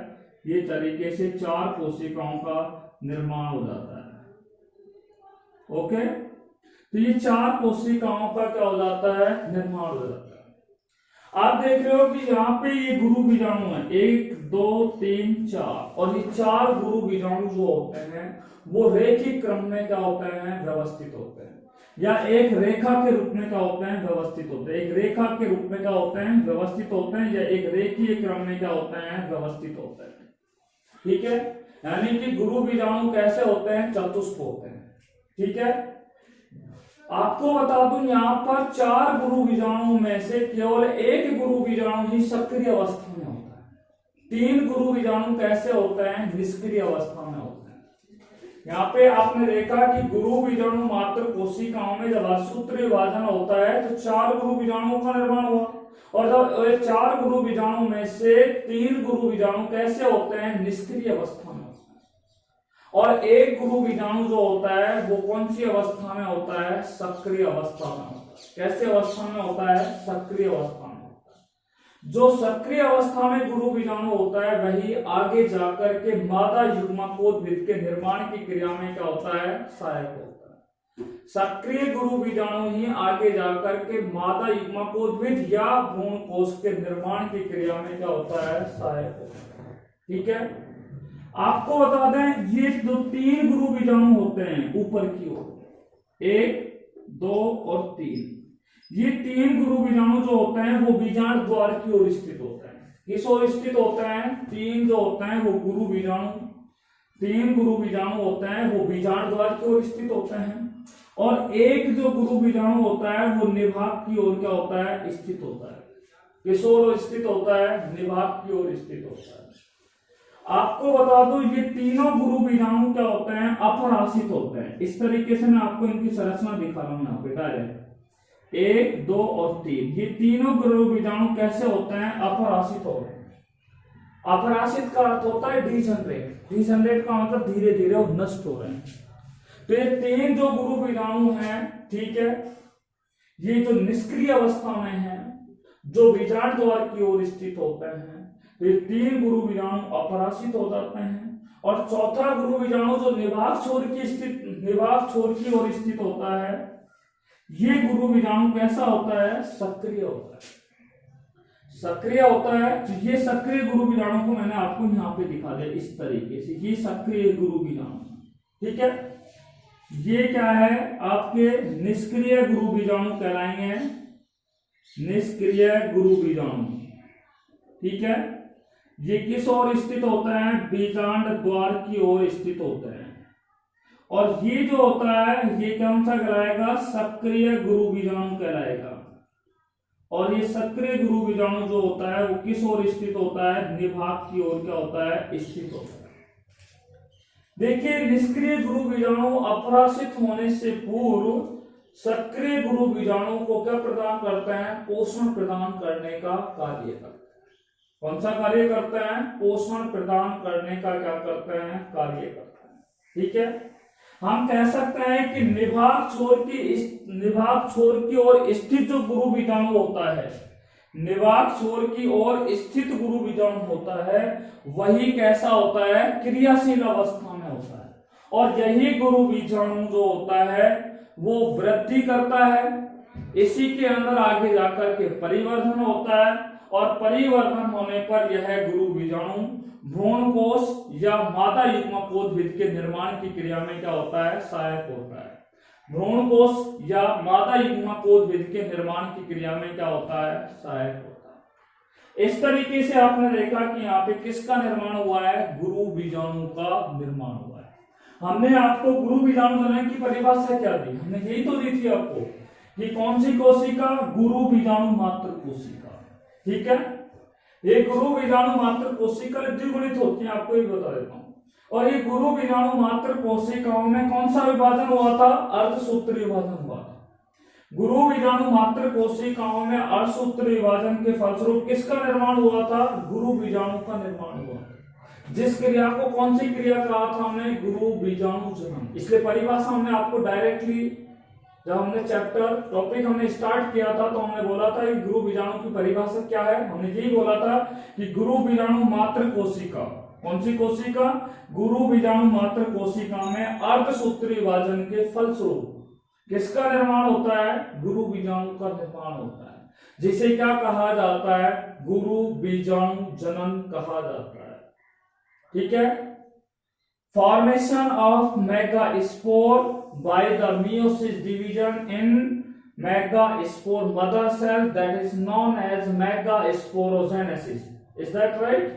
ये तरीके से 4 कोशिकाओं का निर्माण हो जाता है। ओके, तो ये 4 कोशिकाओं का क्या हो जाता है, निर्माण हो जाता है। आप देख रहे हो कि यहाँ पे ये गुरु बीजाणु है, 1 2 3 4, और ये 4 गुरु बीजाणु जो होते हैं वो रैखिक क्रम में क्या होते हैं, व्यवस्थित होते हैं, या एक रेखा के रूप में क्या होते हैं, व्यवस्थित होते हैं। एक रेखा के रूप में क्या होते हैं, व्यवस्थित होते हैं, या एक रेखीय क्रम में क्या होते हैं, व्यवस्थित होते हैं। ठीक है, यानी कि गुरु बीजाणु कैसे होते हैं, चतुष्क होते हैं। ठीक है, आपको बता दूं यहाँ पर 4 गुरु बीजाणु में से केवल एक गुरु बीजाणु ही सक्रिय अवस्था में होता है। 3 गुरु बीजाणु कैसे होते हैं, निष्क्रिय अवस्था में होते हैं। यहाँ पे आपने देखा कि गुरु बीजाणु मात्र कोशिकाओं में जब अर्धसूत्र विभाजन होता है तो 4 गुरु बीजाणुओं का निर्माण हुआ, और जब 4 गुरु बीजाणु में से 3 गुरु बीजाणु कैसे होते हैं, निष्क्रिय अवस्था में, और एक गुरु बीजाणु जो होता है वो कौन सी अवस्था में होता है, सक्रिय अवस्था में होता है। कैसे अवस्था में होता है, सक्रिय अवस्था में होता है। जो सक्रिय अवस्था में गुरु बीजाणु होता है वही आगे जाकर के मादा युग्मकोद्भिद के निर्माण की क्रिया में क्या होता है, सहायक होता है। सक्रिय गुरु बीजाणु ही आगे जाकर के मादा युग्मकोद्भिद या भ्रूण कोश के निर्माण की क्रिया में क्या होता है, सहायक होता है। ठीक है, आपको बता दें ये जो 3 गुरु बीजाणु होते हैं ऊपर की ओर, 1 2 और 3, ये 3 गुरु बीजाणु जो होते हैं वो बीजांड द्वार की ओर स्थित होते हैं। किस ओर स्थित होते हैं, 3 जो होते हैं वो गुरु बीजाणु, 3 गुरु बीजाणु होते हैं वो बीजांड द्वार की ओर स्थित होते हैं, और एक जो गुरु बीजाणु होता है वो निभाग की ओर क्या होता है, स्थित होता है। किस ओर स्थित होता है, निभाग की ओर स्थित होता है। आपको बता दो ये तीनों गुरु बीजाणु क्या होते हैं, अपराशित होते हैं। इस तरीके से मैं आपको इनकी संरचना दिखा रहा हूं यहाँ पे डायरेक्ट, 1 2 और 3, ये तीनों गुरु बीजाणु कैसे होते हैं, अपराशित होते हैं। अपराशित का अर्थ होता है डिजनरेट, डिजनरेट का मतलब धीरे धीरे वो नष्ट हो रहे हैं। तो ये 3 जो गुरु बीजाणु हैं, ठीक है, ये जो निष्क्रिय अवस्था में है, जो बीजांड द्वार की ओर स्थित होते हैं, तो ये 3 गुरु बीजाणु अपराशित हो जाते हैं, और चौथा गुरु बीजाणु जो निभाग छोर की ओर स्थित होता है, ये गुरु बीजाणु कैसा होता है, सक्रिय होता है। सक्रिय होता है, तो ये सक्रिय गुरु बीजाणु को मैंने आपको यहाँ पे दिखा दिया इस तरीके से, ये सक्रिय गुरु बीजाणु। ठीक है, ये क्या है, आपके निष्क्रिय गुरु बीजाणु कहलाएंगे, निष्क्रिय गुरु बीजाणु। ठीक है, ये किस ओर स्थित होते हैं, बीजांड द्वार की ओर स्थित होते हैं, और ये जो होता है ये कौन सा कहलाएगा, सक्रिय गुरु बीजाणु कहलाएगा। और ये सक्रिय गुरु बीजाणु जो होता है वो किस ओर स्थित होता है, निभाग की ओर क्या होता है, स्थित होता है। देखिए, निष्क्रिय गुरु बीजाणु अपराशित होने से पूर्व सक्रिय गुरु बीजाणु को क्या प्रदान करते हैं, पोषण प्रदान करने का कार्य करते हैं। कौन सा कार्य करते हैं, पोषण प्रदान करने का क्या करते हैं, कार्य करते हैं। ठीक है। हम कह सकते हैं कि निभाग छोर की ओर स्थित जो गुरु बीजाणु होता है, निभाग छोर की ओर स्थित गुरु बीजाणु होता है, वही कैसा होता है, क्रियाशील अवस्था में होता है। और यही गुरु बीजाणु जो होता है वो वृद्धि करता है, इसी के अंदर आगे जाकर के परिवर्धन होता है, और परिवर्तन होने पर यह गुरु बीजाणु भ्रूण कोश या मादा युग्मकोद्भिद के निर्माण की क्रिया में क्या होता है, सहायक होता है। भ्रूण कोश या मादा युग्मकोद्भिद के निर्माण की क्रिया में क्या होता है, सहायक होता है। इस तरीके से आपने देखा कि यहाँ पे किसका निर्माण हुआ है, गुरु बीजाणु का निर्माण हुआ है। हमने आपको गुरु बीजाणु जनन की परिभाषा क्या दी, हमने यही तो दी थी आपको कि कौन सी कोशिका, गुरु बीजाणु मात्र कोशिका। ठीक है, ये गुरु बीजाणु मात्र कोशिका द्विगुणित होती है, आपको ये बता देता हूं। और ये गुरु बीजाणु मात्र कोशिकाओं में कौन सा विभाजन हुआ था, अर्धसूत्री विभाजन हुआ था। गुरु बीजाणु मात्र कोशिकाओं में अर्धसूत्री विभाजन के फलस्वरूप किसका निर्माण हुआ था, गुरु बीजाणु का निर्माण हुआ था। जिस क्रिया को कौन सी क्रिया कहा था हमने, गुरु बीजाणु जनन। इसलिए परिभाषा हमने आपको डायरेक्टली, जब हमने चैप्टर टॉपिक हमने स्टार्ट किया था तो हमने बोला था कि गुरु बीजाणु की परिभाषा क्या है, हमने यही बोला था कि गुरु बीजाणु मात्र कोशिका, कौन सी कोशिका, गुरु बीजाणु मात्र कोशिका में अर्धसूत्री विभाजन के फलस्वरूप किसका निर्माण होता है, गुरु बीजाणु का निर्माण होता है, जिसे क्या कहा जाता है, गुरु बीजाणु जनन कहा जाता है। ठीक है, formation of megaspore by the meiosis division in megaspore mother cell, that is known as megasporogenesis. Is that right?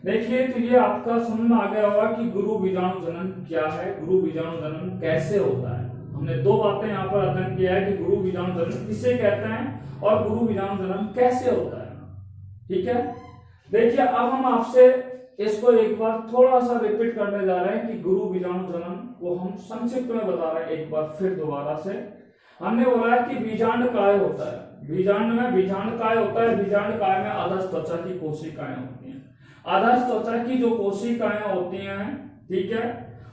देखिए, तो ये आपका समझ में आ गया होगा कि गुरु बीजाणु जनन क्या है, गुरु बीजाणु जनन कैसे होता है। हमने दो बातें यहाँ पर अध्ययन किया है कि गुरु बीजाणु जनन किसे कहते हैं और गुरु बीजाणु जनन कैसे होता है। ठीक है, देखिए अब हम आपसे इसको एक बार थोड़ा सा रिपीट करने जा रहे हैं कि गुरु बीजाणु जनन को हम संक्षिप्त में बता रहे हैं एक बार फिर दोबारा से। हमने बोला है कि बीजांड काय होता है, बीजांड काय होता है, बीजांड काय में आदर्श त्वचा की कोशिकाएं होती हैं। आदर्श त्वचा की जो कोशिकाएं होती हैं, ठीक है,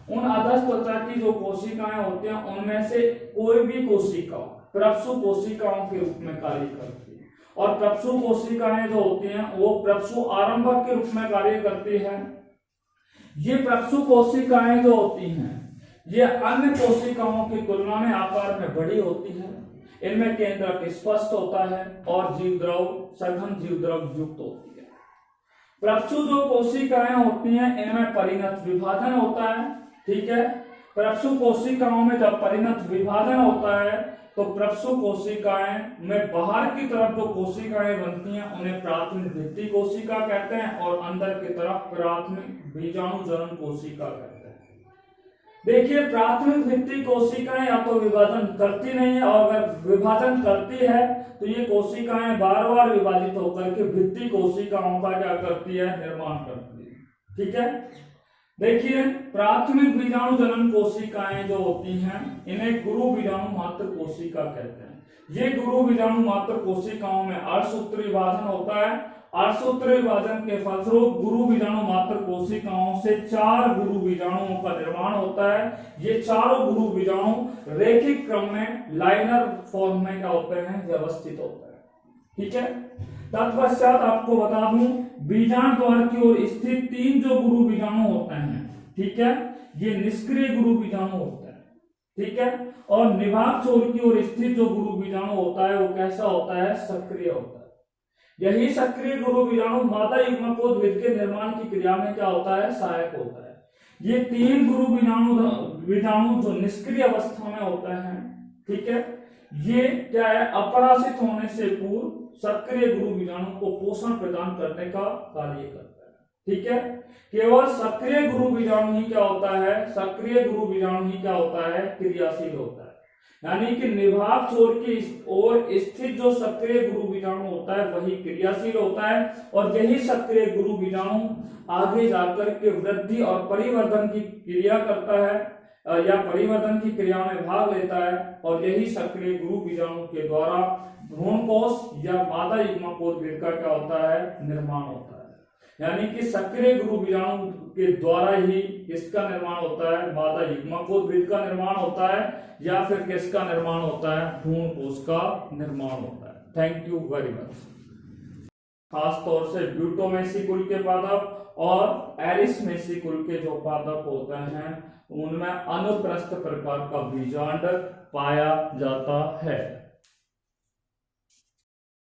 उन आदर्श त्वचा की जो कोशिकाएं होती हैं उनमें से कोई भी कोशिका प्रपसु कोशिकाओं के रूप में कार्य करती है। और प्रपसु कोशिकाएं जो होती हैं वो प्रपसु आरंभक के रूप में कार्य करती है। ये प्रपसु कोशिकाएं जो होती हैं ये अन्य कोशिकाओं की तुलना में आकार में बड़ी होती है, इनमें केंद्रक स्पष्ट होता है और जीवद्रव सघन जीवद्रव युक्त होती है। प्रपसु जो कोशिकाएं होती हैं इनमें परिणत विभाजन होता है। ठीक है, प्रपसु कोशिकाओं में जब परिणत विभाजन होता है तो प्रपसु कोशिकाएं में बाहर की तरफ जो कोशिकाएं बनती हैं उन्हें प्राथमिक भित्ति कोशिका कहते हैं और अंदर की तरफ प्राथमिक बीजाणु जनन कोशिका कहते हैं। देखिए, प्राथमिक भित्ति कोशिकाएं या तो विभाजन करती नहीं है, और अगर विभाजन करती है तो ये कोशिकाएं बार बार विभाजित होकर के भित्ति कोशिकाओं का क्या करती है, निर्माण करती है। ठीक है, देखिए प्राथमिक बीजाणु जनन कोशिकाएं जो होती हैं इन्हें गुरु बीजाणु मात्र कोशिका कहते हैं। ये गुरु बीजाणु मात्र कोशिकाओं में अर्धसूत्री विभाजन होता है। अर्धसूत्री विभाजन के फलस्वरूप गुरु बीजाणु मात्र कोशिकाओं से 4 गुरु बीजाणुओं का निर्माण होता है। ये चारों गुरु बीजाणु रेखिक क्रम में लाइनर फॉर्म में क्या होते हैं, व्यवस्थित होते हैं। ठीक है, तत्पश्चात आपको बता दूं बीजांड द्वार की ओर स्थित 3 जो गुरु बीजाणु होते हैं, ठीक है, ये निष्क्रिय गुरु बीजाणु होते हैं। ठीक है, और निभाग छोर की ओर स्थित जो गुरु बीजाणु होता है वो कैसा होता है, सक्रिय होता है। यही सक्रिय गुरु बीजाणु मादा युग्मकोद्भिद के निर्माण की क्रिया में क्या होता है, सहायक होता है। ये 3 गुरु बीजाणु जो निष्क्रिय अवस्था में होते हैं, ठीक है, ये क्या है, अपराशित होने से पूर्व सक्रिय गुरु बीजाणु को पोषण प्रदान करने का कार्य करता है। ठीक है, केवल सक्रिय गुरु बीजाणु ही क्या होता है, सक्रिय गुरु बीजाणु ही क्या होता है, क्रियाशील होता है। यानी कि निभाग छोर की ओर स्थित जो सक्रिय गुरु बीजाणु होता है वही क्रियाशील होता है, और यही सक्रिय गुरु बीजाणु आगे जाकर के वृद्धि और परिवर्धन की क्रिया करता है या परिवर्तन की क्रिया में भाग लेता है, और यही सक्रिय गुरु बीजाणु के द्वारा भ्रूण कोश या मादा युग्मकोद्भिद का क्या होता है, निर्माण होता है। यानी कि सक्रिय गुरु बीजाणु के द्वारा ही किसका निर्माण होता है, मादा युग्मकोद्भिद का निर्माण होता है, या फिर किसका निर्माण होता है, भ्रूण कोश का निर्माण होता है। Thank you very much. खास तौर से ब्यूटोमेसी कुल के पादप और एरिस्मेसी कुल के जो पादप होते हैं उनमें अनुप्रस्थ प्रकार का बीजांड पाया जाता है।